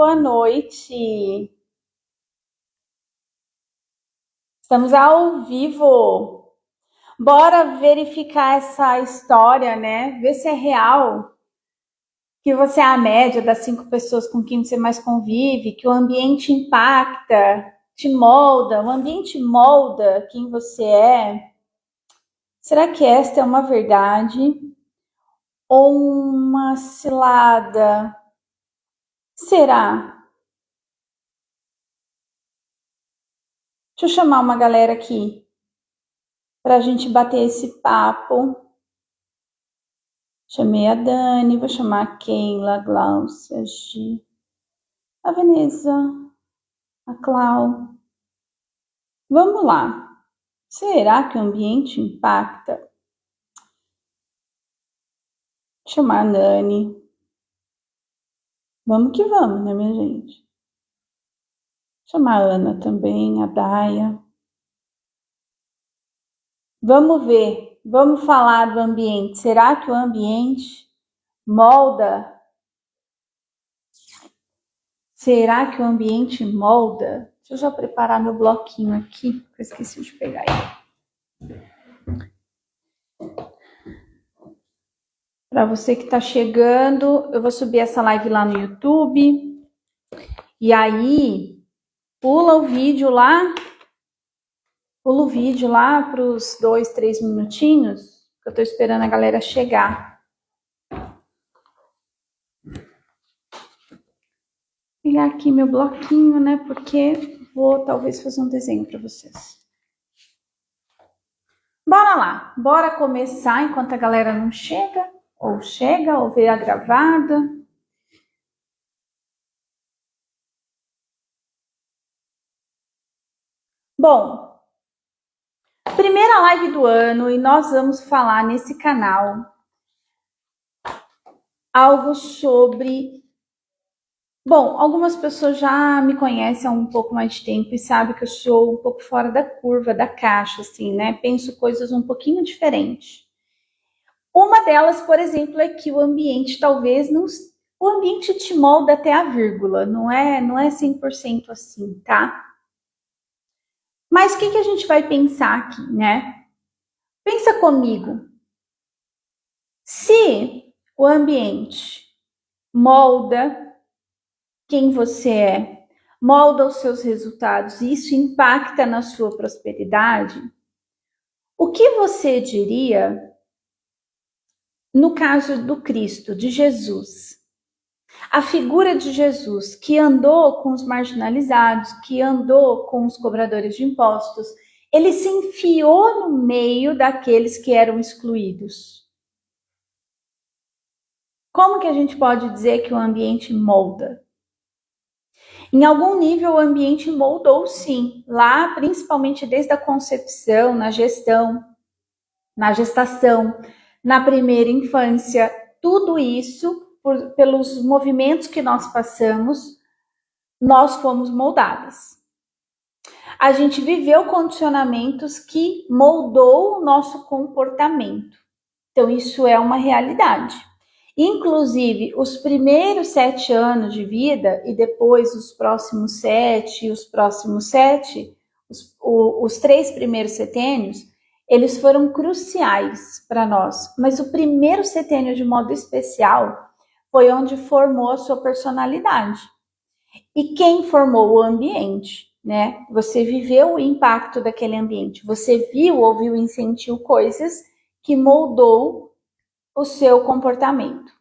boa noite. Estamos ao vivo. Bora verificar essa história, né? Ver se é real. Que você é a média das 5 pessoas com quem você mais convive, que o ambiente impacta, te molda, o ambiente molda quem você é. Será que esta é uma verdade ou uma cilada? Será? Deixa eu chamar uma galera aqui para a gente bater esse papo. Chamei a Dani, vou chamar a Keila, a Gláucia, a Gi, a Veneza, a Clau. Vamos lá. Será que o ambiente impacta? Chamar a Nani. Vamos que vamos, né, minha gente? Chamar a Ana também, a Daia. Vamos ver, vamos falar do ambiente. Será que o ambiente molda? Será que o ambiente molda? Deixa eu já preparar meu bloquinho aqui, que eu esqueci de pegar ele. Para você que está chegando, eu vou subir essa live lá no YouTube. E aí, pula o vídeo lá para os 2, 3 minutinhos, que eu estou esperando a galera chegar. Vou pegar aqui meu bloquinho, né? Porque vou talvez fazer um desenho para vocês. Bora lá, bora começar enquanto a galera não chega, ou vê a gravada. Bom, primeira live do ano e nós vamos falar nesse canal algo sobre... Bom, algumas pessoas já me conhecem há um pouco mais de tempo e sabem que eu sou um pouco fora da curva, da caixa, assim, né? Penso coisas um pouquinho diferentes. Uma delas, por exemplo, é que o ambiente talvez não... O ambiente te molda até a vírgula, não é 100% assim, tá? Mas o que a gente vai pensar aqui, né? Pensa comigo. Se o ambiente molda quem você é, molda os seus resultados e isso impacta na sua prosperidade, o que você diria no caso do Cristo, de Jesus? A figura de Jesus, que andou com os marginalizados, que andou com os cobradores de impostos, ele se enfiou no meio daqueles que eram excluídos. Como que a gente pode dizer que o ambiente molda? Em algum nível, o ambiente moldou sim, lá principalmente desde a concepção, na gestão, na gestação, na primeira infância, tudo isso, pelos movimentos que nós passamos, nós fomos moldadas. A gente viveu condicionamentos que moldou o nosso comportamento. Então, isso é uma realidade. Inclusive, os primeiros 7 anos de vida e depois os próximos 7 e os próximos 7, os 3 primeiros setênios, eles foram cruciais para nós. Mas o primeiro setênio, de modo especial, foi onde formou a sua personalidade. E quem formou o ambiente, né? Você viveu o impacto daquele ambiente. Você viu, ouviu e sentiu coisas que moldou o seu comportamento.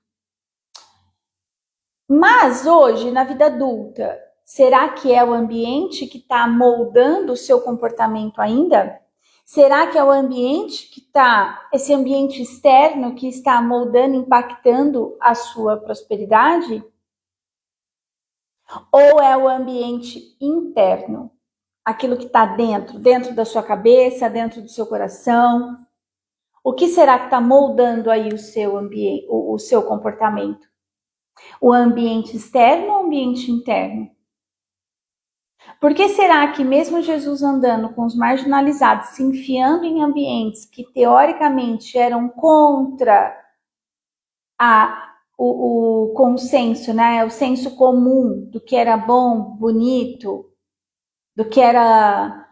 Mas hoje, na vida adulta, será que é o ambiente que está moldando o seu comportamento ainda? Será que é o ambiente que está, esse ambiente externo que está moldando, impactando a sua prosperidade? Ou é o ambiente interno? Aquilo que está dentro da sua cabeça, dentro do seu coração? O que será que está moldando aí o seu ambiente, o seu comportamento? O ambiente externo ou o ambiente interno? Por que será que mesmo Jesus andando com os marginalizados, se enfiando em ambientes que teoricamente eram contra o consenso, né? O senso comum do que era bom, bonito, do que era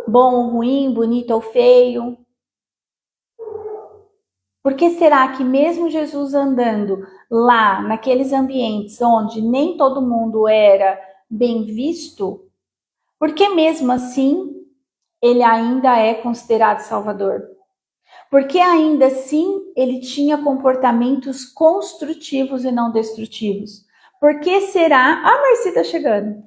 bom ou ruim, bonito ou feio. Por que será que mesmo Jesus andando lá, naqueles ambientes onde nem todo mundo era bem visto, por que mesmo assim ele ainda é considerado Salvador? Porque ainda assim ele tinha comportamentos construtivos e não destrutivos. Por que será? A Marci está chegando.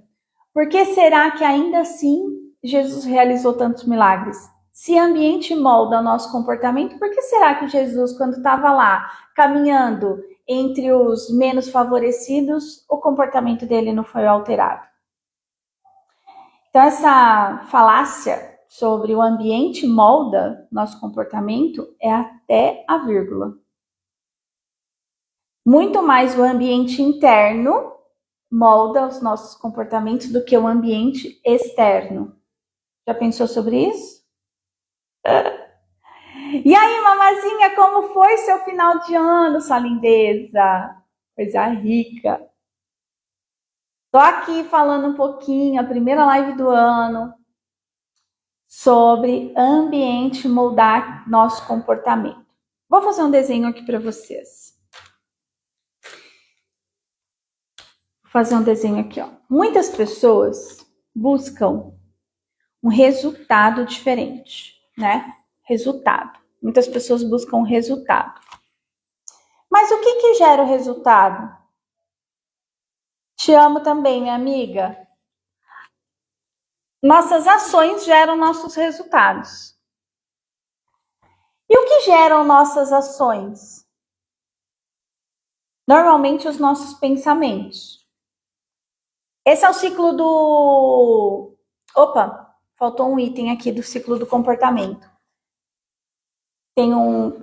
Por que será que ainda assim Jesus realizou tantos milagres? Se ambiente molda o nosso comportamento, por que será que Jesus, quando estava lá caminhando entre os menos favorecidos, o comportamento dele não foi alterado? Então, essa falácia sobre o ambiente molda nosso comportamento é até a vírgula. Muito mais o ambiente interno molda os nossos comportamentos do que o ambiente externo. Já pensou sobre isso? E aí, mamazinha, como foi seu final de ano, sua lindeza? Coisa rica. Tô aqui falando um pouquinho, a primeira live do ano, sobre ambiente moldar nosso comportamento. Vou fazer um desenho aqui para vocês. Vou fazer um desenho aqui, ó. Muitas pessoas buscam um resultado diferente, né? Resultado. Muitas pessoas buscam resultado. Mas o que gera o resultado? Te amo também, minha amiga. Nossas ações geram nossos resultados. E o que geram nossas ações? Normalmente os nossos pensamentos. Esse é o ciclo do... Opa, faltou um item aqui do ciclo do comportamento. Tem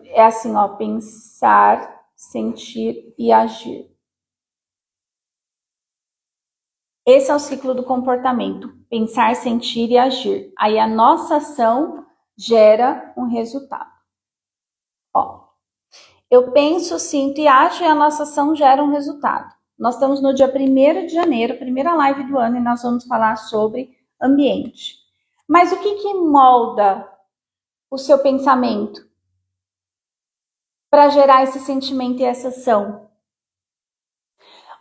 é assim, ó, pensar, sentir e agir. Esse é o ciclo do comportamento, pensar, sentir e agir. Aí a nossa ação gera um resultado. Ó, eu penso, sinto e ajo e a nossa ação gera um resultado. Nós estamos no dia 1º de janeiro, primeira live do ano, e nós vamos falar sobre ambiente. Mas o que molda o seu pensamento para gerar esse sentimento e essa ação?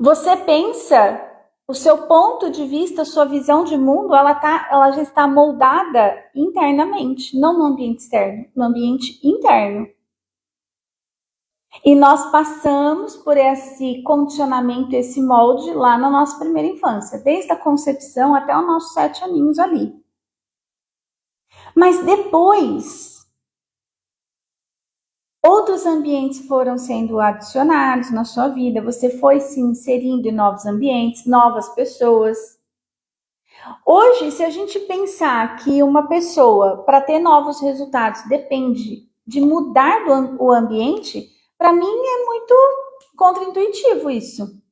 Você pensa, o seu ponto de vista, sua visão de mundo, ela já está moldada internamente, não no ambiente externo, no ambiente interno. E nós passamos por esse condicionamento, esse molde lá na nossa primeira infância, desde a concepção até os nossos 7 aninhos ali. Mas depois, outros ambientes foram sendo adicionados na sua vida, você foi se inserindo em novos ambientes, novas pessoas. Hoje, se a gente pensar que uma pessoa, para ter novos resultados, depende de mudar o ambiente, para mim é muito contraintuitivo isso.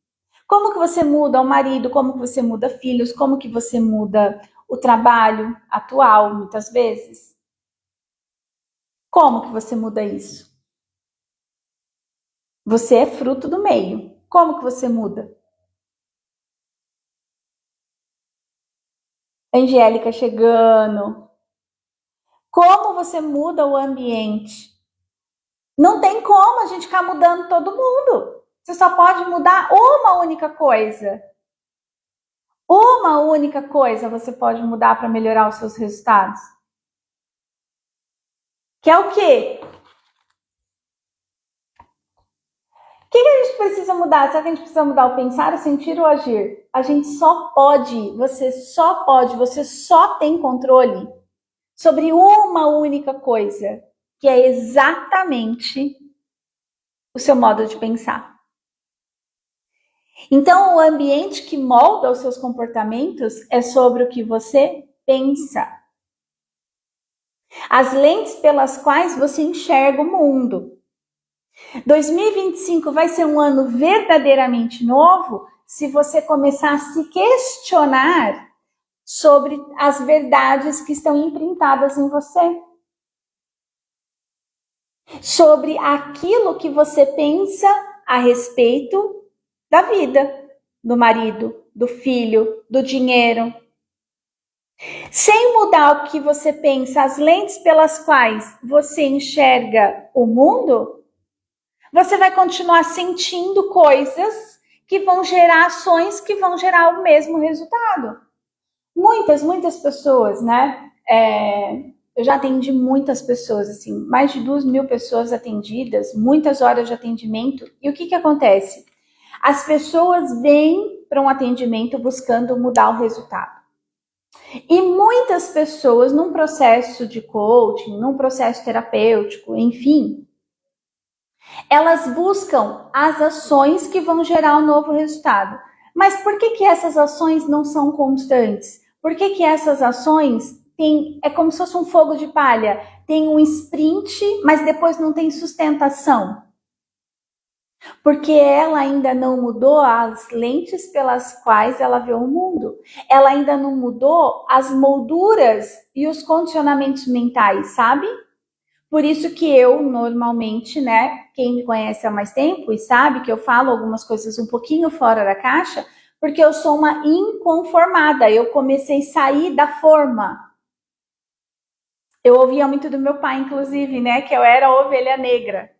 Como que você muda o marido, como que você muda filhos, como que você muda o trabalho atual, muitas vezes? Como que você muda isso? Você é fruto do meio. Como que você muda? Angélica chegando. Como você muda o ambiente? Não tem como a gente ficar mudando todo mundo. Você só pode mudar uma única coisa. Uma única coisa você pode mudar para melhorar os seus resultados. Que é o quê? O que a gente precisa mudar? Será que a gente precisa mudar o pensar, o sentir ou agir? A gente só pode, você só tem controle sobre uma única coisa, que é exatamente o seu modo de pensar. Então, o ambiente que molda os seus comportamentos é sobre o que você pensa. As lentes pelas quais você enxerga o mundo. 2025 vai ser um ano verdadeiramente novo se você começar a se questionar sobre as verdades que estão imprintadas em você. sobre aquilo que você pensa a respeito da vida, do marido, do filho, do dinheiro. Sem mudar o que você pensa, as lentes pelas quais você enxerga o mundo, você vai continuar sentindo coisas que vão gerar ações que vão gerar o mesmo resultado. Muitas pessoas, né? Eu já atendi muitas pessoas, assim, mais de 2.000 pessoas atendidas, muitas horas de atendimento. E o que acontece? As pessoas vêm para um atendimento buscando mudar o resultado. E muitas pessoas, num processo de coaching, num processo terapêutico, enfim, elas buscam as ações que vão gerar um novo resultado. Mas por que essas ações não são constantes? Por que essas ações é como se fosse um fogo de palha? Tem um sprint, mas depois não tem sustentação. Porque ela ainda não mudou as lentes pelas quais ela vê o mundo. Ela ainda não mudou as molduras e os condicionamentos mentais, sabe? Por isso que eu, normalmente, né, quem me conhece há mais tempo e sabe que eu falo algumas coisas um pouquinho fora da caixa, porque eu sou uma inconformada. Eu comecei a sair da forma. Eu ouvia muito do meu pai, inclusive, né, que eu era a ovelha negra.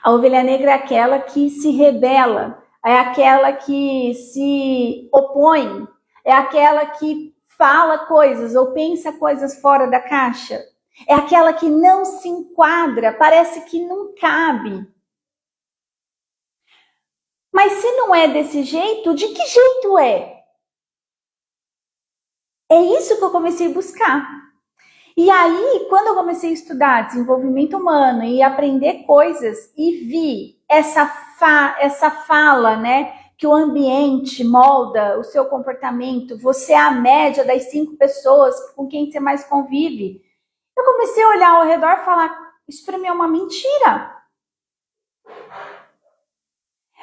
A ovelha negra é aquela que se rebela, é aquela que se opõe, é aquela que fala coisas ou pensa coisas fora da caixa. É aquela que não se enquadra, parece que não cabe. Mas se não é desse jeito, de que jeito é? É isso que eu comecei a buscar. E aí, quando eu comecei a estudar desenvolvimento humano e aprender coisas e vi essa fala, né, que o ambiente molda o seu comportamento, você é a média das 5 pessoas com quem você mais convive. Eu comecei a olhar ao redor e falar, isso para mim é uma mentira.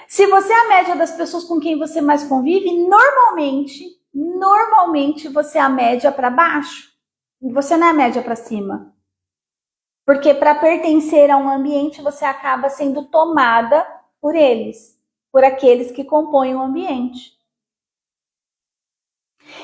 Se você é a média das pessoas com quem você mais convive, normalmente você é a média para baixo. Você não é a média para cima. Porque para pertencer a um ambiente, você acaba sendo tomada por eles, por aqueles que compõem o ambiente.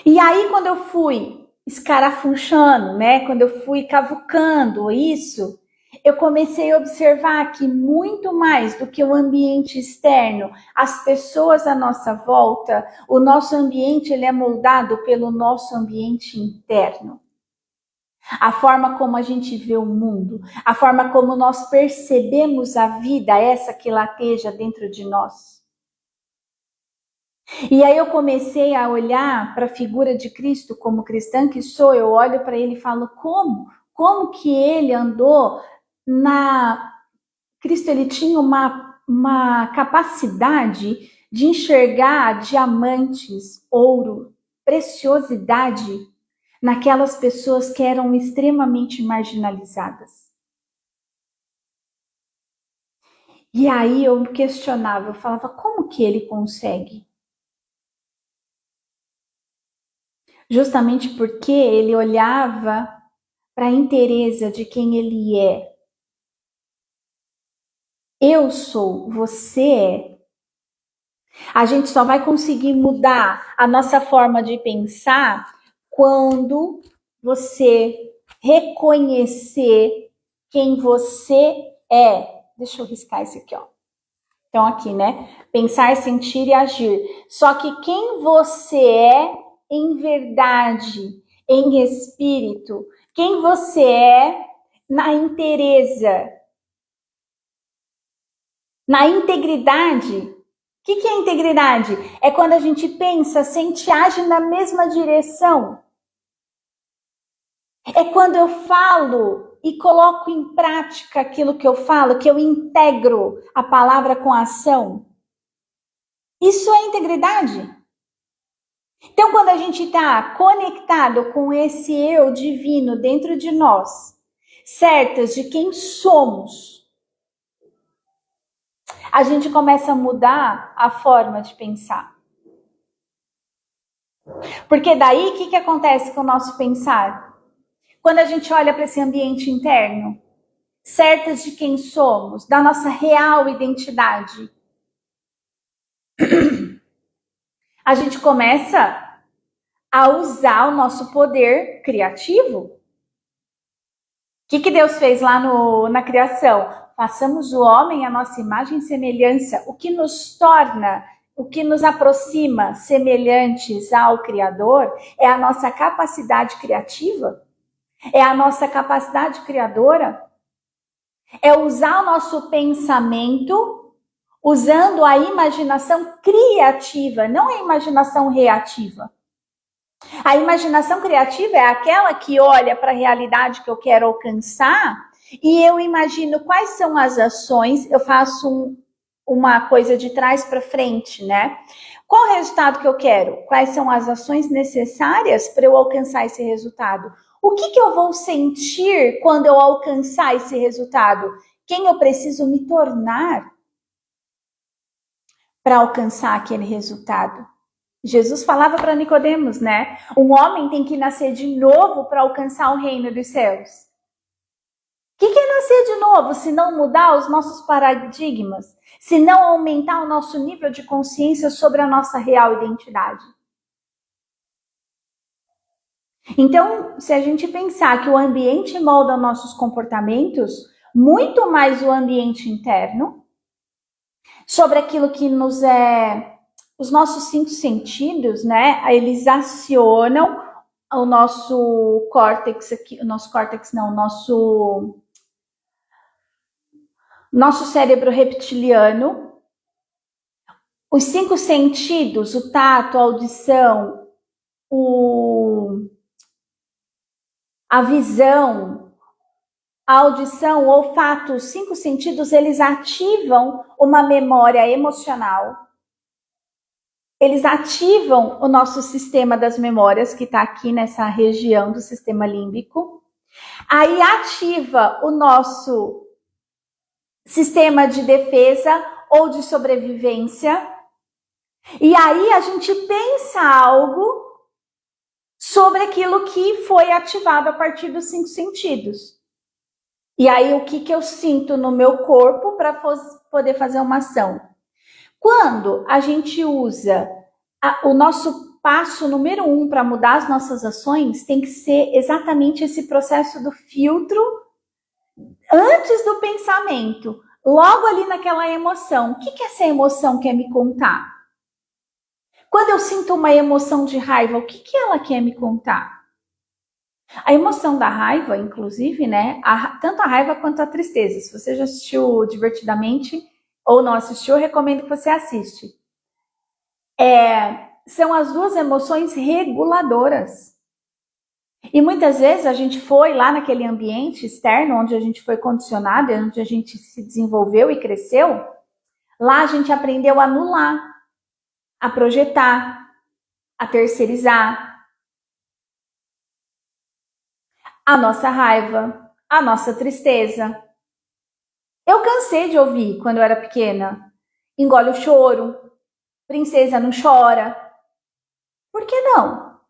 E aí, quando eu fui escarafunchando, né, quando eu fui cavucando isso, eu comecei a observar que muito mais do que o ambiente externo, as pessoas à nossa volta, o nosso ambiente ele é moldado pelo nosso ambiente interno. A forma como a gente vê o mundo, a forma como nós percebemos a vida, essa que lateja dentro de nós. E aí eu comecei a olhar para a figura de Cristo como cristã que sou, eu olho para ele e falo, como que ele andou na... Cristo, ele tinha uma capacidade de enxergar diamantes, ouro, preciosidade naquelas pessoas que eram extremamente marginalizadas. E aí eu me questionava, eu falava, como que ele consegue? Justamente porque ele olhava para a inteireza de quem ele é. Eu sou, você é. A gente só vai conseguir mudar a nossa forma de pensar quando você reconhecer quem você é. Deixa eu riscar isso aqui, ó. Então, aqui, né? Pensar, sentir e agir. Só que quem você é em verdade, em espírito, quem você é na inteireza, na integridade. O que é integridade? É quando a gente pensa, sente e age na mesma direção. É quando eu falo e coloco em prática aquilo que eu falo, que eu integro a palavra com a ação. Isso é integridade. Então, quando a gente está conectado com esse eu divino dentro de nós, certas de quem somos, a gente começa a mudar a forma de pensar. Porque daí, o que acontece com o nosso pensar? Quando a gente olha para esse ambiente interno, certas de quem somos, da nossa real identidade, a gente começa a usar o nosso poder criativo. O que Deus fez lá na criação? Façamos o homem a nossa imagem e semelhança. O que nos torna, o que nos aproxima semelhantes ao Criador é a nossa capacidade criativa, é a nossa capacidade criadora, é usar o nosso pensamento usando a imaginação criativa, não a imaginação reativa. A imaginação criativa é aquela que olha para a realidade que eu quero alcançar e eu imagino quais são as ações, eu faço uma coisa de trás para frente, né? Qual o resultado que eu quero? Quais são as ações necessárias para eu alcançar esse resultado? O que eu vou sentir quando eu alcançar esse resultado? Quem eu preciso me tornar para alcançar aquele resultado? Jesus falava para Nicodemos, né? Um homem tem que nascer de novo para alcançar o reino dos céus. O que é nascer de novo se não mudar os nossos paradigmas? Se não aumentar o nosso nível de consciência sobre a nossa real identidade? Então, se a gente pensar que o ambiente molda nossos comportamentos, muito mais o ambiente interno, sobre aquilo que nos é... Os nossos 5 sentidos, né? Eles acionam o nosso córtex aqui, nosso cérebro reptiliano. Os 5 sentidos, o tato, a audição, a visão, a audição, o olfato, os 5 sentidos, eles ativam uma memória emocional. Eles ativam o nosso sistema das memórias, que está aqui nessa região do sistema límbico. Aí ativa o nosso sistema de defesa ou de sobrevivência. E aí a gente pensa algo sobre aquilo que foi ativado a partir dos 5 sentidos. E aí o que eu sinto no meu corpo para poder fazer uma ação? Quando a gente usa o nosso passo número 1 para mudar as nossas ações, tem que ser exatamente esse processo do filtro antes do pensamento, logo ali naquela emoção. O que essa emoção quer me contar? Quando eu sinto uma emoção de raiva, o que ela quer me contar? A emoção da raiva, inclusive, né? Tanto a raiva quanto a tristeza. Se você já assistiu Divertidamente ou não assistiu, eu recomendo que você assiste. São as 2 emoções reguladoras. E muitas vezes a gente foi lá naquele ambiente externo, onde a gente foi condicionado, onde a gente se desenvolveu e cresceu, lá a gente aprendeu a anular, a projetar, a terceirizar a nossa raiva, a nossa tristeza. Eu cansei de ouvir, quando eu era pequena, engole o choro, princesa não chora. Por que não?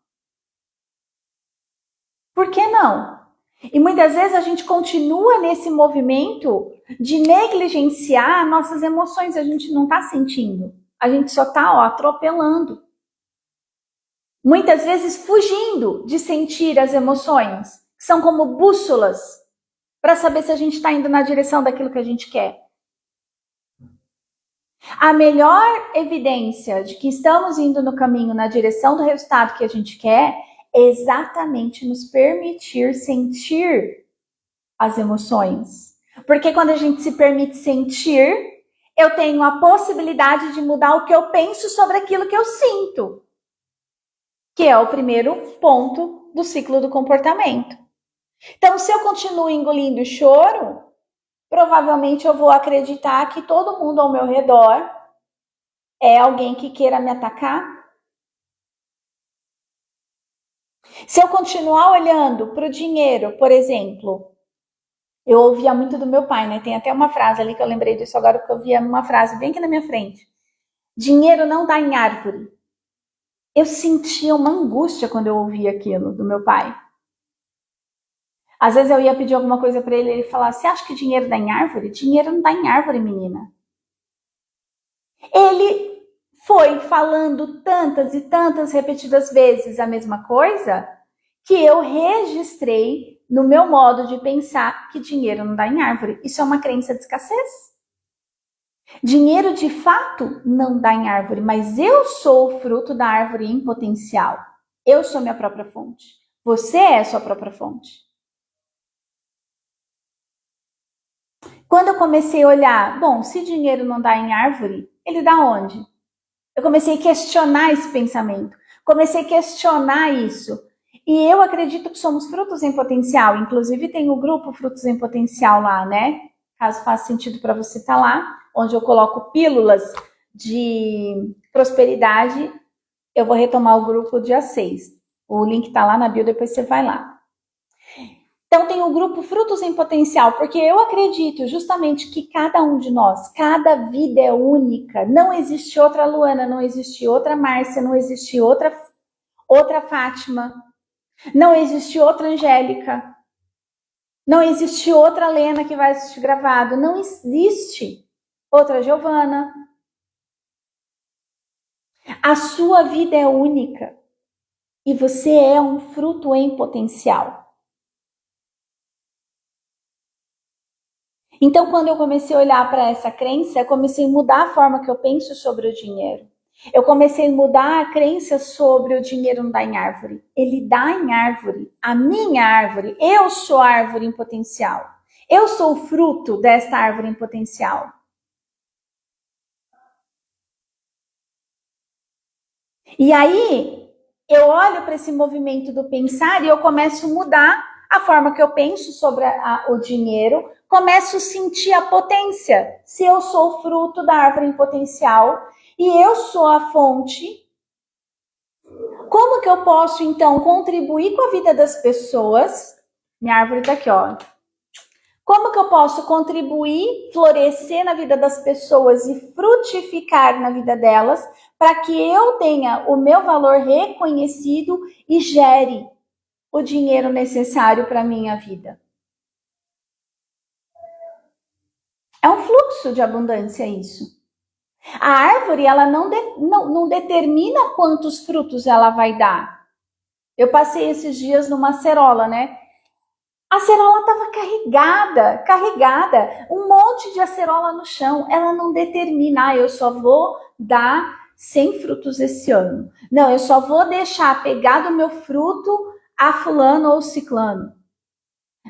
Por que não? E muitas vezes a gente continua nesse movimento de negligenciar nossas emoções, a gente não está sentindo, a gente só está atropelando. Muitas vezes fugindo de sentir as emoções, que são como bússolas para saber se a gente está indo na direção daquilo que a gente quer. A melhor evidência de que estamos indo no caminho, na direção do resultado que a gente quer, é exatamente nos permitir sentir as emoções. Porque quando a gente se permite sentir, eu tenho a possibilidade de mudar o que eu penso sobre aquilo que eu sinto. Que é o primeiro ponto do ciclo do comportamento. Então, se eu continuo engolindo o choro, provavelmente eu vou acreditar que todo mundo ao meu redor é alguém que queira me atacar. Se eu continuar olhando para o dinheiro, por exemplo, eu ouvia muito do meu pai, né? Tem até uma frase ali que eu lembrei disso agora, porque eu via uma frase bem aqui na minha frente. Dinheiro não dá em árvore. Eu sentia uma angústia quando eu ouvia aquilo do meu pai. Às vezes eu ia pedir alguma coisa para ele, ele falava, você acha que dinheiro dá em árvore? Dinheiro não dá em árvore, menina. Ele foi falando tantas e tantas repetidas vezes a mesma coisa que eu registrei no meu modo de pensar que dinheiro não dá em árvore. Isso é uma crença de escassez. Dinheiro de fato não dá em árvore, mas eu sou o fruto da árvore em potencial. Eu sou minha própria fonte. Você é sua própria fonte. Quando eu comecei a olhar, bom, se dinheiro não dá em árvore, ele dá onde? Eu comecei a questionar esse pensamento. Comecei a questionar isso. E eu acredito que somos frutos em potencial. Inclusive tem o grupo Frutos em Potencial lá, né? Caso faça sentido para você estar lá, onde eu coloco pílulas de prosperidade. Eu vou retomar o grupo dia 6. O link está lá na bio, depois você vai lá. Então tem o grupo Frutos em Potencial, porque eu acredito justamente que cada um de nós, cada vida é única. Não existe outra Luana, não existe outra Márcia, não existe outra Fátima, não existe outra Angélica, não existe outra Lena que vai assistir gravado, não existe outra Giovana. A sua vida é única e você é um fruto em potencial. Então, quando eu comecei a olhar para essa crença, eu comecei a mudar a forma que eu penso sobre o dinheiro. Eu comecei a mudar a crença sobre o dinheiro não dá em árvore. Ele dá em árvore. A minha árvore, eu sou a árvore em potencial. Eu sou o fruto desta árvore em potencial. E aí, eu olho para esse movimento do pensar e eu começo a mudar a forma que eu penso sobre o dinheiro, começo a sentir a potência. Se eu sou fruto da árvore em potencial e eu sou a fonte, como que eu posso, então, contribuir com a vida das pessoas? Minha árvore está aqui, ó. Como que eu posso contribuir, florescer na vida das pessoas e frutificar na vida delas para que eu tenha o meu valor reconhecido e gere o dinheiro necessário para a minha vida? É um fluxo de abundância isso. A árvore, ela não determina quantos frutos ela vai dar. Eu passei esses dias numa acerola, né? A acerola estava carregada, um monte de acerola no chão. Ela não determina, eu só vou dar 100 frutos esse ano. Não, eu só vou deixar pegado o meu fruto a fulano ou ciclano.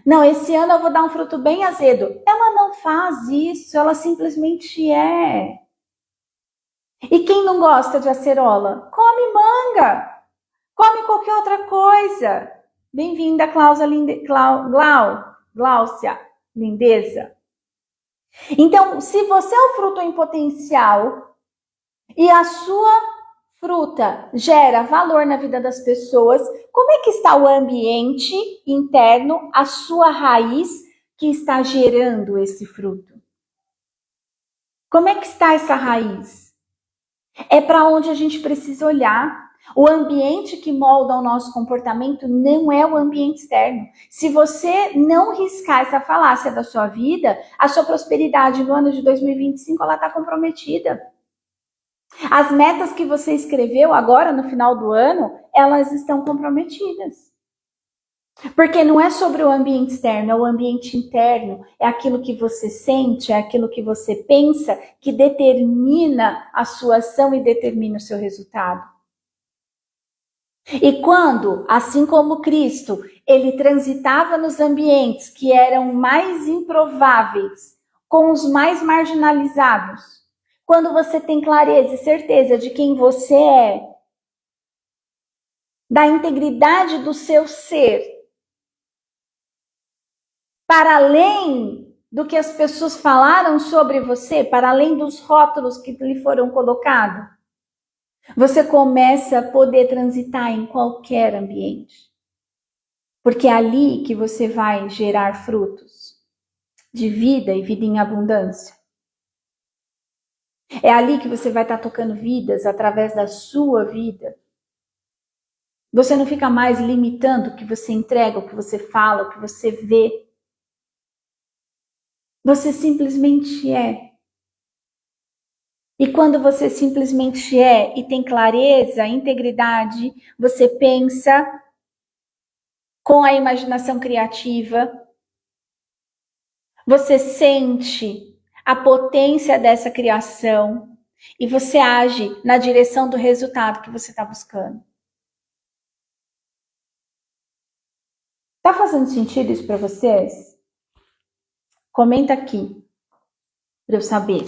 Não, esse ano eu vou dar um fruto bem azedo. Ela não faz isso, ela simplesmente é. E quem não gosta de acerola? Come manga, come qualquer outra coisa. Bem-vinda, Gláucia, lindeza. Então, se você é o fruto em potencial e a sua fruta gera valor na vida das pessoas, como é que está o ambiente interno, a sua raiz que está gerando esse fruto? Como é que está essa raiz? É para onde a gente precisa olhar. O ambiente que molda o nosso comportamento não é o ambiente externo. Se você não riscar essa falácia da sua vida, a sua prosperidade no ano de 2025 ela está comprometida. As metas que você escreveu agora no final do ano, elas estão comprometidas. Porque não é sobre o ambiente externo, é o ambiente interno, é aquilo que você sente, é aquilo que você pensa que determina a sua ação e determina o seu resultado. E quando, assim como Cristo, ele transitava nos ambientes que eram mais improváveis, com os mais marginalizados, quando você tem clareza e certeza de quem você é, da integridade do seu ser, para além do que as pessoas falaram sobre você, para além dos rótulos que lhe foram colocados, você começa a poder transitar em qualquer ambiente. Porque é ali que você vai gerar frutos de vida e vida em abundância. É ali que você vai estar tocando vidas através da sua vida. Você não fica mais limitando o que você entrega, o que você fala, o que você vê. Você simplesmente é. E quando você simplesmente é e tem clareza, integridade, você pensa com a imaginação criativa, você sente a potência dessa criação e você age na direção do resultado que você está buscando. Tá fazendo sentido isso para vocês? Comenta aqui para eu saber.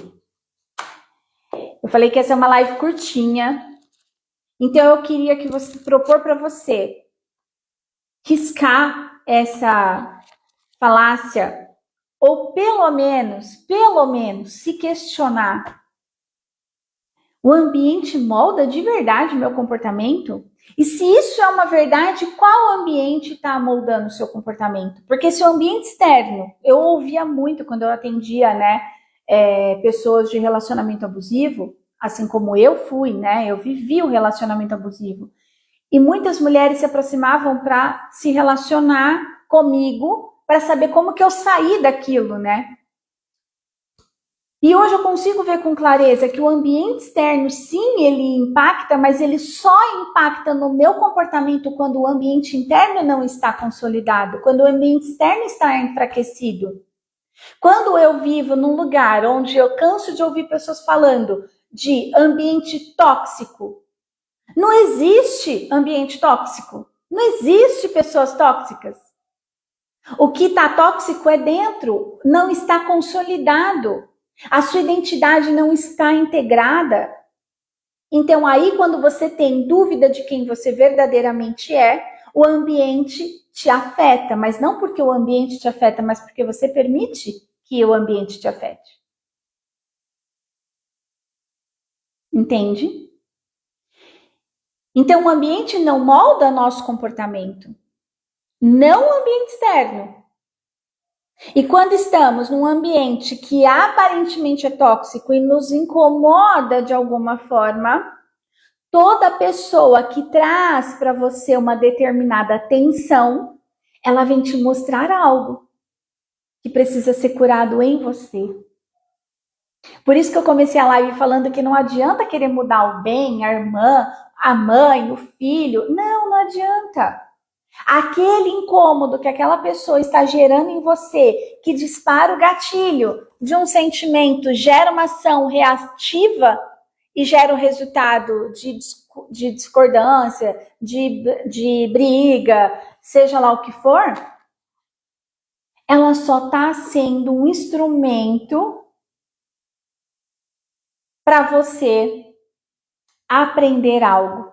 Eu falei que essa é uma live curtinha, então eu queria que você propor para você riscar essa falácia ou pelo menos se questionar. O ambiente molda de verdade o meu comportamento? E se isso é uma verdade, qual ambiente está moldando o seu comportamento? Porque se o ambiente externo, eu ouvia muito quando eu atendia, né, pessoas de relacionamento abusivo, assim como eu fui, né, eu vivi o relacionamento abusivo. E muitas mulheres se aproximavam para se relacionar comigo, para saber como que eu saí daquilo, né? E hoje eu consigo ver com clareza que o ambiente externo, sim, ele impacta, mas ele só impacta no meu comportamento quando o ambiente interno não está consolidado, quando o ambiente externo está enfraquecido. Quando eu vivo num lugar onde eu canso de ouvir pessoas falando de ambiente tóxico, não existe ambiente tóxico, não existe pessoas tóxicas. O que está tóxico é dentro, não está consolidado. A sua identidade não está integrada. Então, aí, quando você tem dúvida de quem você verdadeiramente é, o ambiente te afeta. Mas não porque o ambiente te afeta, mas porque você permite que o ambiente te afete. Entende? Então, o ambiente não molda nosso comportamento. Não o ambiente externo. E quando estamos num ambiente que aparentemente é tóxico e nos incomoda de alguma forma, toda pessoa que traz para você uma determinada tensão, ela vem te mostrar algo que precisa ser curado em você. Por isso que eu comecei a live falando que não adianta querer mudar o bem, a irmã, a mãe, o filho. Não adianta. Aquele incômodo que aquela pessoa está gerando em você, que dispara o gatilho de um sentimento, gera uma ação reativa e gera o resultado de discordância, de briga, seja lá o que for, ela só está sendo um instrumento para você aprender algo.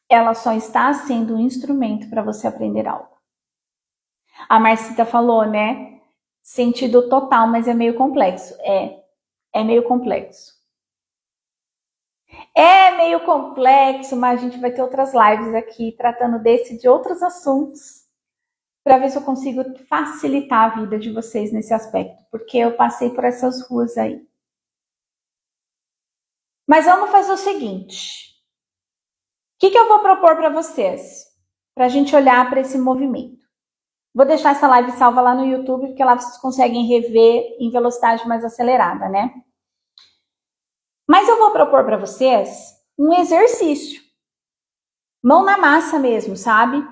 Ela só está sendo um instrumento para você aprender algo. A Marcita falou, né? Sentido total, mas é meio complexo. É meio complexo. É meio complexo, mas a gente vai ter outras lives aqui tratando desse e de outros assuntos para ver se eu consigo facilitar a vida de vocês nesse aspecto, porque eu passei por essas ruas aí. Mas vamos fazer o seguinte. O que eu vou propor para vocês? Para a gente olhar para esse movimento. Vou deixar essa live salva lá no YouTube, porque lá vocês conseguem rever em velocidade mais acelerada, né? Mas eu vou propor para vocês um exercício. Mão na massa mesmo, sabe?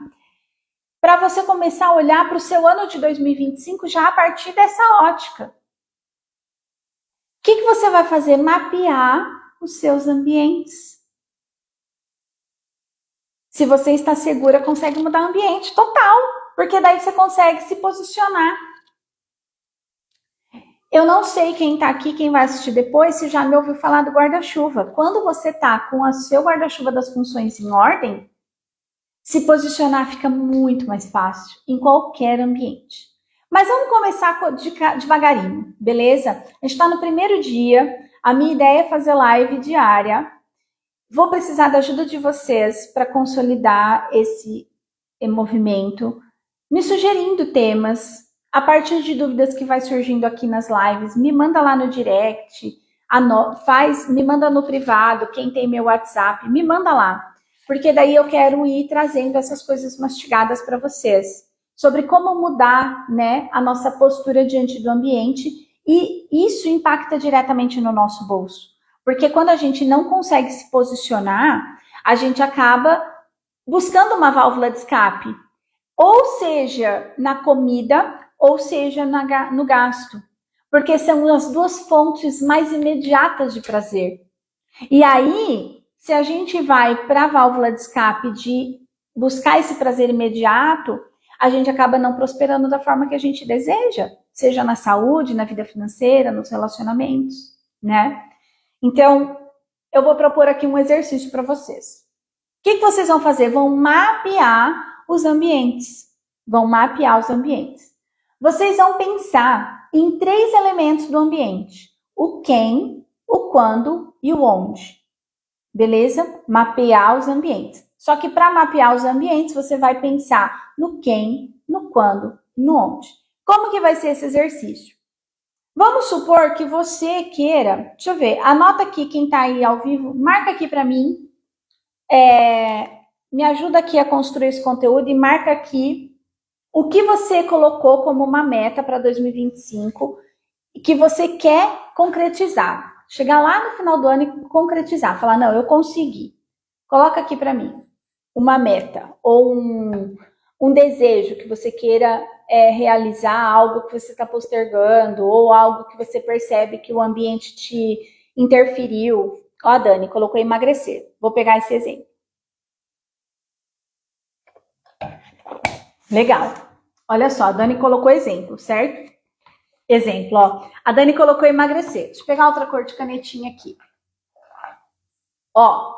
Para você começar a olhar para o seu ano de 2025 já a partir dessa ótica. O que você vai fazer? Mapear os seus ambientes. Se você está segura, consegue mudar o ambiente total, porque daí você consegue se posicionar. Eu não sei quem está aqui, quem vai assistir depois, se já me ouviu falar do guarda-chuva. Quando você está com o seu guarda-chuva das funções em ordem, se posicionar fica muito mais fácil em qualquer ambiente. Mas vamos começar devagarinho, beleza? A gente está no primeiro dia, a minha ideia é fazer live diária. Vou precisar da ajuda de vocês para consolidar esse movimento, me sugerindo temas. A partir de dúvidas que vai surgindo aqui nas lives, me manda lá no direct. me manda no privado, quem tem meu WhatsApp, me manda lá. Porque daí eu quero ir trazendo essas coisas mastigadas para vocês. Sobre como mudar, né, a nossa postura diante do ambiente. E isso impacta diretamente no nosso bolso. Porque quando a gente não consegue se posicionar, a gente acaba buscando uma válvula de escape. Ou seja, na comida, ou seja, no gasto. Porque são as duas fontes mais imediatas de prazer. E aí, se a gente vai para a válvula de escape de buscar esse prazer imediato, a gente acaba não prosperando da forma que a gente deseja, seja na saúde, na vida financeira, nos relacionamentos, né? Então, eu vou propor aqui um exercício para vocês. O que vocês vão fazer? Vão mapear os ambientes. Vão mapear os ambientes. Vocês vão pensar em 3 elementos do ambiente: o quem, o quando e o onde. Beleza? Mapear os ambientes. Só que para mapear os ambientes, você vai pensar no quem, no quando e no onde. Como que vai ser esse exercício? Vamos supor que você queira, deixa eu ver, anota aqui quem está aí ao vivo, marca aqui para mim, me ajuda aqui a construir esse conteúdo e marca aqui o que você colocou como uma meta para 2025 e que você quer concretizar. Chegar lá no final do ano e concretizar, falar, não, eu consegui. Coloca aqui para mim uma meta ou um desejo que você queira realizar, algo que você está postergando ou algo que você percebe que o ambiente te interferiu. Ó, Dani, colocou emagrecer. Vou pegar esse exemplo. Legal. Olha só, a Dani colocou exemplo, certo? Exemplo, ó. A Dani colocou emagrecer. Deixa eu pegar outra cor de canetinha aqui. Ó.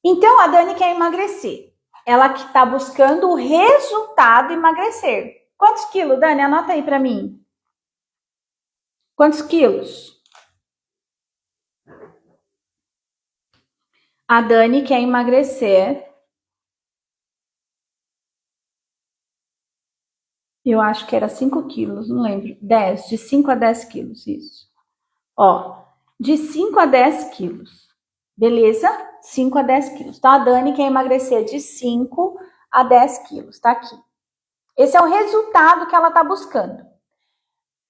Então, a Dani quer emagrecer. Ela que está buscando o resultado emagrecer. Quantos quilos, Dani? Anota aí para mim. Quantos quilos? A Dani quer emagrecer. Eu acho que era 5 quilos, não lembro. 10, de 5 a 10 quilos, isso. Ó, de 5 a 10 quilos. Beleza? 5 a 10 quilos. Então, a Dani quer emagrecer de 5 a 10 quilos, tá aqui. Esse é o resultado que ela tá buscando.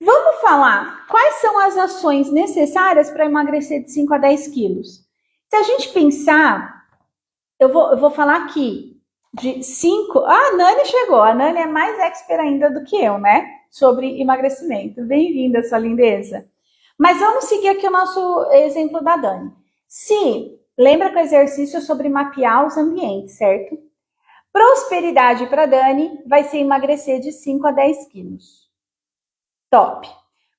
Vamos falar quais são as ações necessárias para emagrecer de 5 a 10 quilos. Se a gente pensar, eu vou falar aqui de 5... Ah, a Nani chegou. A Nani é mais expert ainda do que eu, né? Sobre emagrecimento. Bem-vinda, sua lindeza. Mas vamos seguir aqui o nosso exemplo da Dani. Lembra que o exercício é sobre mapear os ambientes, certo? Prosperidade para Dani vai ser emagrecer de 5 a 10 quilos. Top.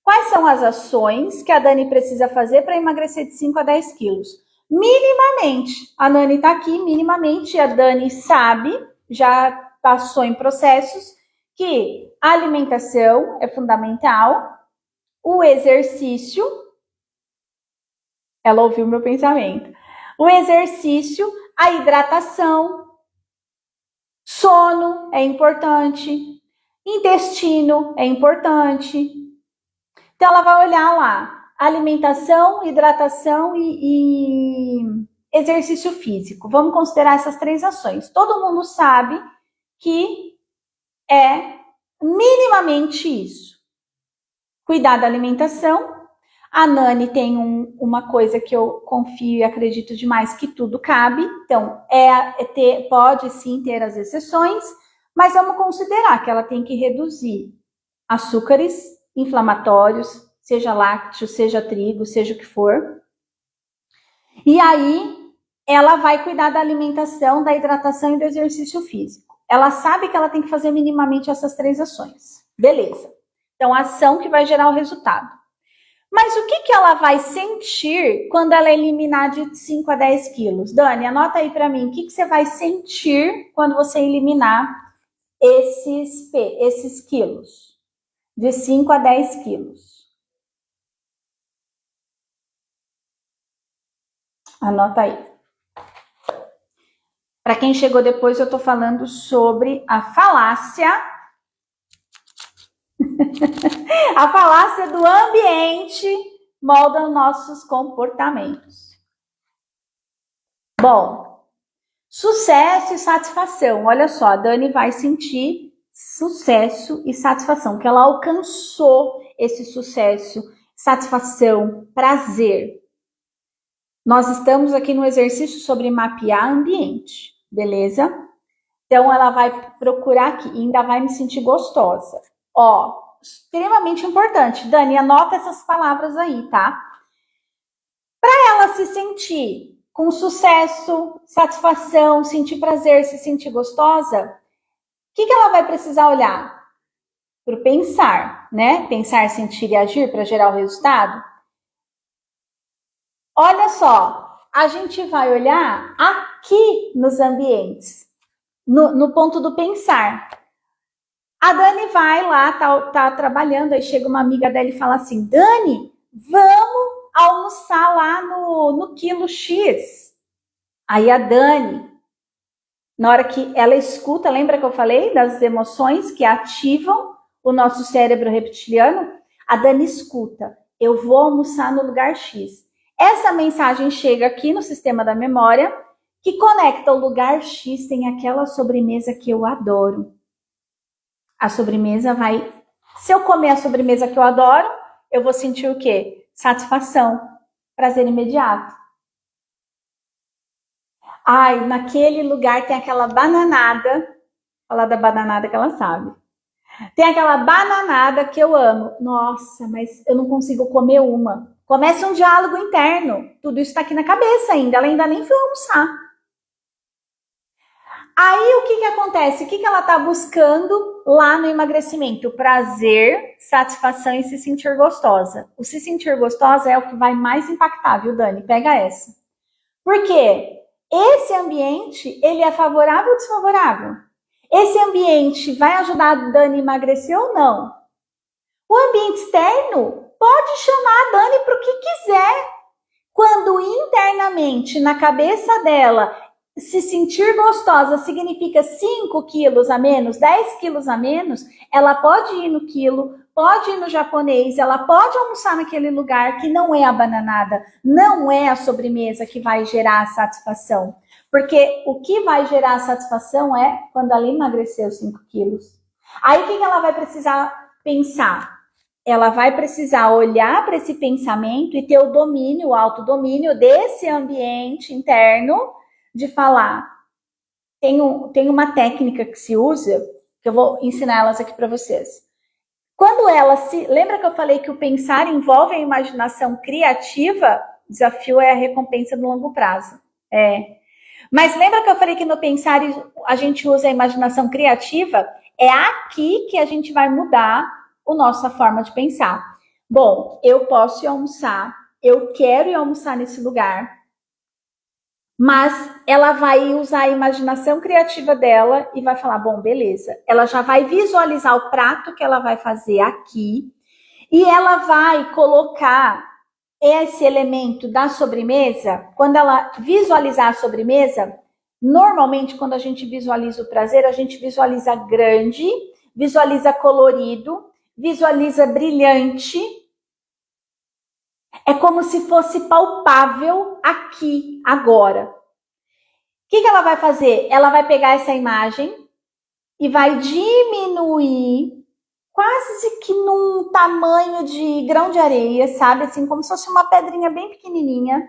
Quais são as ações que a Dani precisa fazer para emagrecer de 5 a 10 quilos? Minimamente. A Nani está aqui, minimamente. A Dani sabe, já passou em processos, que a alimentação é fundamental, o exercício, ela ouviu meu pensamento, o exercício, a hidratação, sono é importante, intestino é importante. Então, ela vai olhar lá, alimentação, hidratação e exercício físico. Vamos considerar essas 3 ações. Todo mundo sabe que é minimamente isso. Cuidar da alimentação. A Nani tem uma coisa que eu confio e acredito demais, que tudo cabe. Então, pode sim ter as exceções, mas vamos considerar que ela tem que reduzir açúcares inflamatórios, seja lácteo, seja trigo, seja o que for. E aí, ela vai cuidar da alimentação, da hidratação e do exercício físico. Ela sabe que ela tem que fazer minimamente essas 3 ações. Beleza. Então, a ação que vai gerar o resultado. Mas o que ela vai sentir quando ela eliminar de 5 a 10 quilos? Dani, anota aí para mim. O que você vai sentir quando você eliminar esses quilos? De 5 a 10 quilos. Anota aí. Para quem chegou depois, eu estou falando sobre a falácia. A falácia do ambiente moldam nossos comportamentos. Bom, sucesso e satisfação. Olha só, a Dani vai sentir sucesso e satisfação, que ela alcançou esse sucesso, satisfação, prazer. Nós estamos aqui no exercício sobre mapear ambiente, beleza? Então, ela vai procurar aqui e ainda vai me sentir gostosa. Ó, extremamente importante. Dani, anota essas palavras aí, tá? Para ela se sentir com sucesso, satisfação, sentir prazer, se sentir gostosa, o que ela vai precisar olhar? Para o pensar, né? Pensar, sentir e agir para gerar o resultado. Olha só, a gente vai olhar aqui nos ambientes, no ponto do pensar. A Dani vai lá, tá trabalhando, aí chega uma amiga dela e fala assim, Dani, vamos almoçar lá no quilo X. Aí a Dani, na hora que ela escuta, lembra que eu falei das emoções que ativam o nosso cérebro reptiliano? A Dani escuta, eu vou almoçar no lugar X. Essa mensagem chega aqui no sistema da memória, que conecta o lugar X, tem aquela sobremesa que eu adoro. A sobremesa vai... Se eu comer a sobremesa que eu adoro, eu vou sentir o quê? Satisfação, prazer imediato. Ai, naquele lugar tem aquela bananada, falar da bananada que ela sabe. Tem aquela bananada que eu amo. Nossa, mas eu não consigo comer uma. Começa um diálogo interno. Tudo isso está aqui na cabeça ainda. Ela ainda nem foi almoçar. Aí o que acontece? O que ela está buscando lá no emagrecimento? Prazer, satisfação e se sentir gostosa. O se sentir gostosa é o que vai mais impactar, viu, Dani? Pega essa. Por quê? Esse ambiente, ele é favorável ou desfavorável? Esse ambiente vai ajudar a Dani a emagrecer ou não? O ambiente externo pode chamar a Dani para o que quiser. Quando internamente, na cabeça dela, se sentir gostosa significa 5 quilos a menos, 10 quilos a menos, ela pode ir no quilo, pode ir no japonês, ela pode almoçar naquele lugar que não é a bananada, não é a sobremesa que vai gerar a satisfação. Porque o que vai gerar a satisfação é quando ela emagreceu 5 quilos. Aí o que ela vai precisar pensar? Ela vai precisar olhar para esse pensamento e ter o domínio, o autodomínio desse ambiente interno de falar. Tem uma técnica que se usa, que eu vou ensinar elas aqui para vocês. Quando ela se... Lembra que eu falei que o pensar envolve a imaginação criativa? O desafio é a recompensa no longo prazo. Mas lembra que eu falei que no pensar a gente usa a imaginação criativa? É aqui que a gente vai mudar a nossa forma de pensar. Bom, eu posso ir almoçar, eu quero ir almoçar nesse lugar, mas ela vai usar a imaginação criativa dela e vai falar, bom, beleza. Ela já vai visualizar o prato que ela vai fazer aqui e ela vai colocar esse elemento da sobremesa. Quando ela visualizar a sobremesa, normalmente quando a gente visualiza o prazer, a gente visualiza grande, visualiza colorido, visualiza brilhante. É como se fosse palpável aqui, agora. O que ela vai fazer? Ela vai pegar essa imagem e vai diminuir quase que num tamanho de grão de areia, sabe? Assim, como se fosse uma pedrinha bem pequenininha.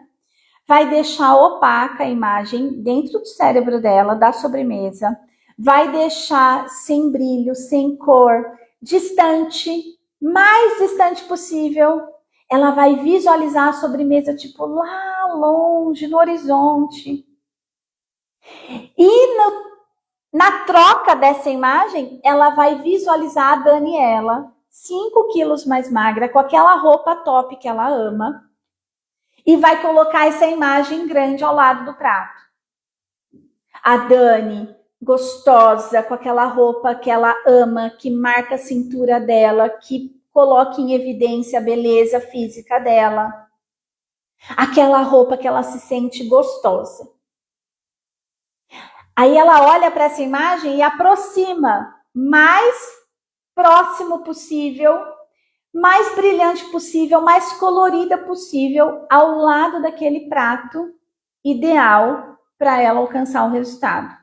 Vai deixar opaca a imagem dentro do cérebro dela, da sobremesa. Vai deixar sem brilho, sem cor, distante, mais distante possível. Ela vai visualizar a sobremesa, tipo, lá longe, no horizonte. E na troca dessa imagem, ela vai visualizar a Daniela, 5 quilos mais magra, com aquela roupa top que ela ama, e vai colocar essa imagem grande ao lado do prato. A Dani, gostosa, com aquela roupa que ela ama, que marca a cintura dela, que coloca em evidência a beleza física dela. Aquela roupa que ela se sente gostosa. Aí ela olha para essa imagem e aproxima mais próximo possível, mais brilhante possível, mais colorida possível ao lado daquele prato ideal para ela alcançar o resultado.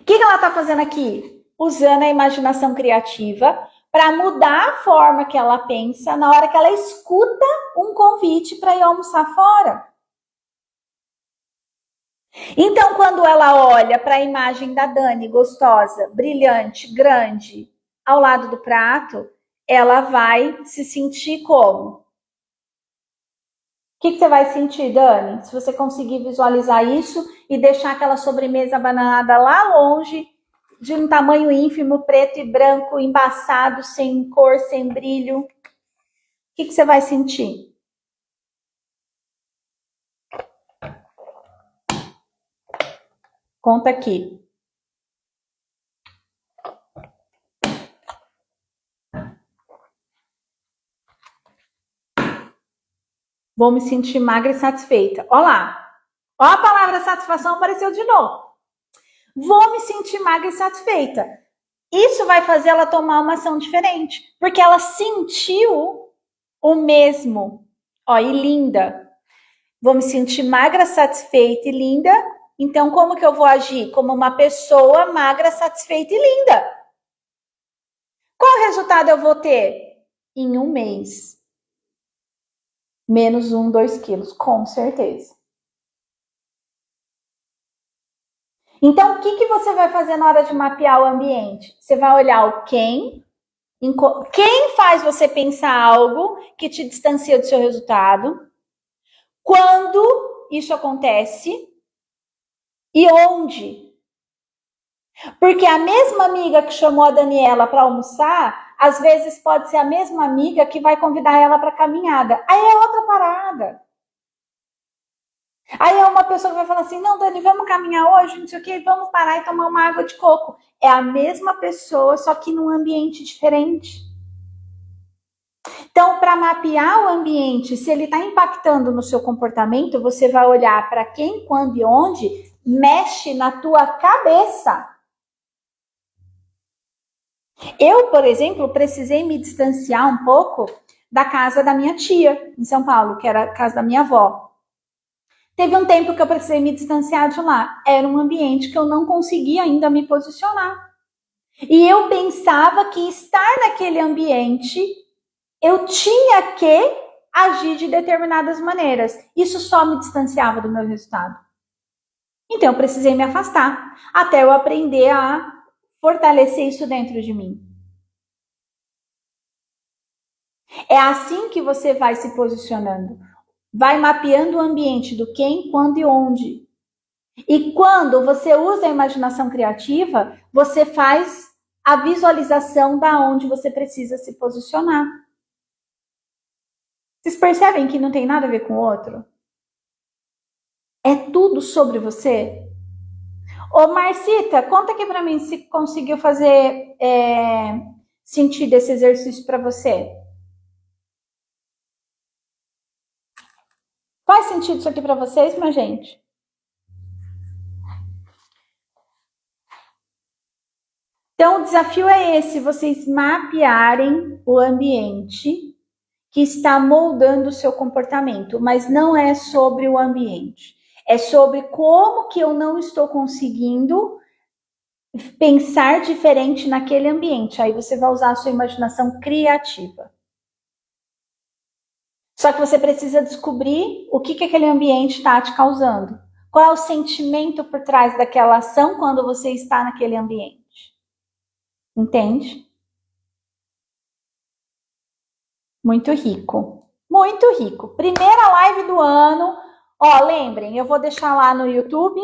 O que ela está fazendo aqui? Usando a imaginação criativa para mudar a forma que ela pensa na hora que ela escuta um convite para ir almoçar fora. Então, quando ela olha para a imagem da Dani, gostosa, brilhante, grande, ao lado do prato, ela vai se sentir como? O que você vai sentir, Dani? Se você conseguir visualizar isso e deixar aquela sobremesa bananada lá longe, de um tamanho ínfimo, preto e branco, embaçado, sem cor, sem brilho, o que você vai sentir? Conta aqui. Vou me sentir magra e satisfeita. Olha lá. Olha a palavra satisfação apareceu de novo. Vou me sentir magra e satisfeita. Isso vai fazer ela tomar uma ação diferente. Porque ela sentiu o mesmo. Ó, e linda. Vou me sentir magra, satisfeita e linda. Então, como que eu vou agir? Como uma pessoa magra, satisfeita e linda. Qual resultado eu vou ter? Em um mês. Menos 1, 2 quilos, com certeza. Então, o que você vai fazer na hora de mapear o ambiente? Você vai olhar o quem faz você pensar algo que te distancia do seu resultado, quando isso acontece e onde. Porque a mesma amiga que chamou a Daniela para almoçar, às vezes pode ser a mesma amiga que vai convidar ela para caminhada. Aí é outra parada. Aí é uma pessoa que vai falar assim, não, Dani, vamos caminhar hoje, não sei o quê, vamos parar e tomar uma água de coco. É a mesma pessoa, só que num ambiente diferente. Então, para mapear o ambiente, se ele está impactando no seu comportamento, você vai olhar para quem, quando e onde mexe na tua cabeça. Eu, por exemplo, precisei me distanciar um pouco da casa da minha tia, em São Paulo, que era a casa da minha avó. Teve um tempo que eu precisei me distanciar de lá. Era um ambiente que eu não conseguia ainda me posicionar. E eu pensava que estar naquele ambiente, eu tinha que agir de determinadas maneiras. Isso só me distanciava do meu resultado. Então eu precisei me afastar, até eu aprender a fortalecer isso dentro de mim. É assim que você vai se posicionando. Vai mapeando o ambiente do quem, quando e onde. E quando você usa a imaginação criativa, você faz a visualização da onde você precisa se posicionar. Vocês percebem que não tem nada a ver com o outro? É tudo sobre você? Ô Marcita, conta aqui pra mim se conseguiu fazer sentido esse exercício para você. Faz sentido isso aqui para vocês, minha gente? Então, o desafio é esse, vocês mapearem o ambiente que está moldando o seu comportamento, mas não é sobre o ambiente. É sobre como que eu não estou conseguindo pensar diferente naquele ambiente. Aí você vai usar a sua imaginação criativa. Só que você precisa descobrir o que aquele ambiente está te causando. Qual é o sentimento por trás daquela ação quando você está naquele ambiente? Entende? Muito rico. Muito rico. Primeira live do ano. Ó, lembrem, eu vou deixar lá no YouTube.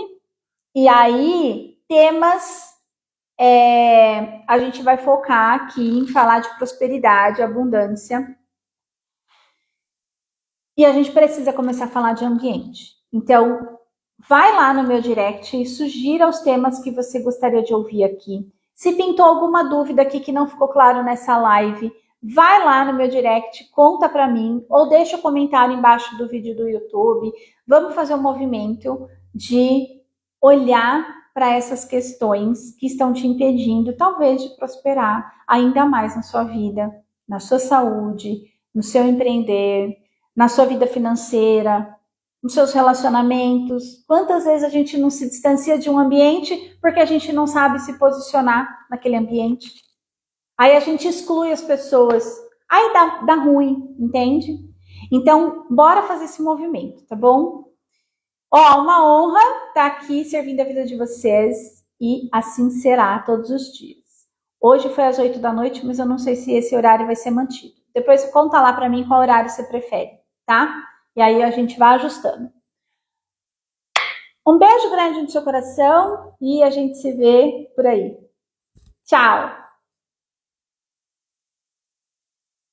E aí, temas, a gente vai focar aqui em falar de prosperidade, abundância. E a gente precisa começar a falar de ambiente. Então, vai lá no meu direct e sugira os temas que você gostaria de ouvir aqui. Se pintou alguma dúvida aqui que não ficou claro nessa live, vai lá no meu direct, conta para mim, ou deixa o comentário embaixo do vídeo do YouTube. Vamos fazer um movimento de olhar para essas questões que estão te impedindo, talvez, de prosperar ainda mais na sua vida, na sua saúde, no seu empreender, na sua vida financeira, nos seus relacionamentos. Quantas vezes a gente não se distancia de um ambiente porque a gente não sabe se posicionar naquele ambiente? Aí a gente exclui as pessoas. Aí dá ruim, entende? Então, bora fazer esse movimento, tá bom? Ó, uma honra estar aqui servindo a vida de vocês e assim será todos os dias. Hoje foi às 8 da noite, mas eu não sei se esse horário vai ser mantido. Depois conta lá para mim qual horário você prefere, tá? E aí a gente vai ajustando. Um beijo grande no seu coração e a gente se vê por aí. Tchau!